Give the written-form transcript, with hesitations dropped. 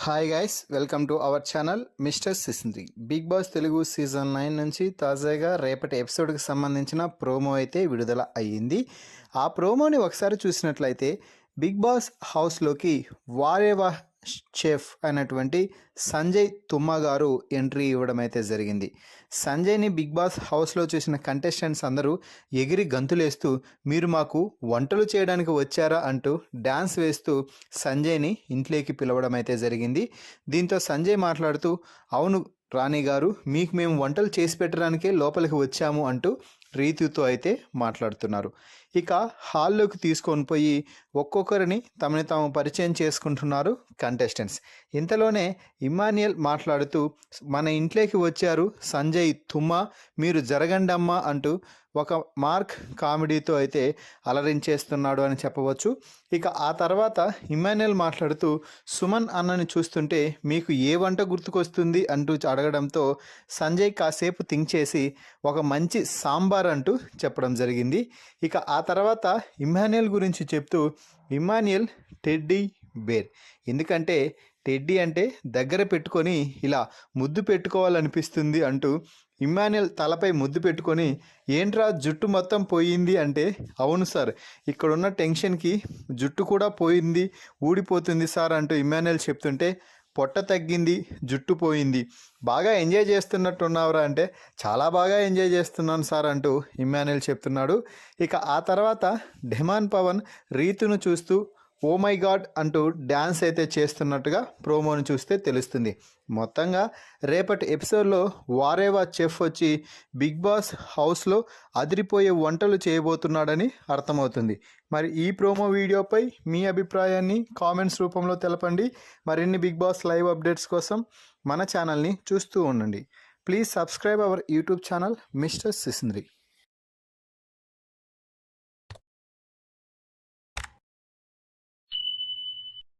Hi guys, welcome to our channel mister Sisindri. Bigg Boss Telugu season 9 నుంచి తాజాగా రేపటి ఎపిసోడ్కి సంబంధించిన ప్రోమో అయితే విడుదల అయ్యింది. ఆ ప్రోమోని ఒకసారి చూసినట్లయితే బిగ్ బాస్ హౌస్లోకి వారేవా చెఫ్ అయినటువంటి సంజయ్ తుమ్మ గారు ఎంట్రీ ఇవ్వడం అయితే జరిగింది. సంజయ్ని బిగ్ బాస్ హౌస్లో చూసిన కంటెస్టెంట్స్ అందరూ ఎగిరి గంతులేస్తూ మీరు మాకు వంటలు చేయడానికి వచ్చారా అంటూ డ్యాన్స్ వేస్తూ సంజయ్ని ఇంట్లోకి పిలవడం అయితే జరిగింది. దీంతో సంజయ్ మాట్లాడుతూ అవును రాణి గారు, మీకు మేము వంటలు చేసి పెట్టడానికే లోపలికి వచ్చాము అంటూ రీతితో అయితే మాట్లాడుతున్నారు. ఇక హాల్లోకి తీసుకొని పోయి ఒక్కొక్కరిని తమని తాము పరిచయం చేసుకుంటున్నారు కంటెస్టెంట్స్. ఇంతలోనే ఇమ్మాన్యుయల్ మాట్లాడుతూ మన ఇంట్లోకి వచ్చారు సంజయ్ తుమ్మ, మీరు జరగండమ్మా అంటూ ఒక మార్క్ కామెడీతో అయితే అలరించేస్తున్నాడు అని చెప్పవచ్చు. ఇక ఆ తర్వాత ఇమ్మాన్యుయల్ మాట్లాడుతూ సుమన్ అన్నని చూస్తుంటే మీకు ఏ వంట గుర్తుకొస్తుంది అంటూ అడగడంతో సంజయ్ కాసేపు థింక్ చేసి ఒక మంచి సాంబార్ అంటూ చెప్పడం జరిగింది. ఇక ఆ తర్వాత ఇమ్మాన్యుయల్ గురించి చెప్తూ ఇమ్మాన్యుయల్ టెడ్డీ బేర్, ఎందుకంటే టెడ్డీ అంటే దగ్గర పెట్టుకొని ఇలా ముద్దు పెట్టుకోవాలనిపిస్తుంది అంటూ ఇమ్మాన్యుయల్ తలపై ముద్దు పెట్టుకొని ఏంట్రా జుట్టు మొత్తం పోయింది అంటే అవును సార్, ఇక్కడున్న టెన్షన్కి జుట్టు కూడా పోయింది, ఊడిపోతుంది సార్ అంటూ ఇమ్మాన్యుయల్ చెప్తుంటే పొట్ట తగ్గింది, జుట్టు పోయింది, బాగా ఎంజాయ్ చేస్తున్నట్టున్నావురా అంటే చాలా బాగా ఎంజాయ్ చేస్తున్నాను సార్ అంటూ ఇమ్మాన్యుయల్ చెప్తున్నాడు. ఇక ఆ తర్వాత డెమాన్ పవన్ రీతును చూస్తూ ఓ మై గాడ్ అంటూ డ్యాన్స్ అయితే చేస్తున్నట్టుగా ప్రోమోని చూస్తే తెలుస్తుంది. మొత్తంగా రేపటి ఎపిసోడ్లో వారేవా చెఫ్ వచ్చి బిగ్ బాస్ హౌస్లో అదిరిపోయే వంటలు చేయబోతున్నాడని అర్థమవుతుంది. మరి ఈ ప్రోమో వీడియోపై మీ అభిప్రాయాన్ని కామెంట్స్ రూపంలో తెలపండి. మరిన్ని బిగ్ బాస్ లైవ్ అప్డేట్స్ కోసం మన ఛానల్ని చూస్తూ ఉండండి. Please subscribe our YouTube channel mister సిసింద్రి.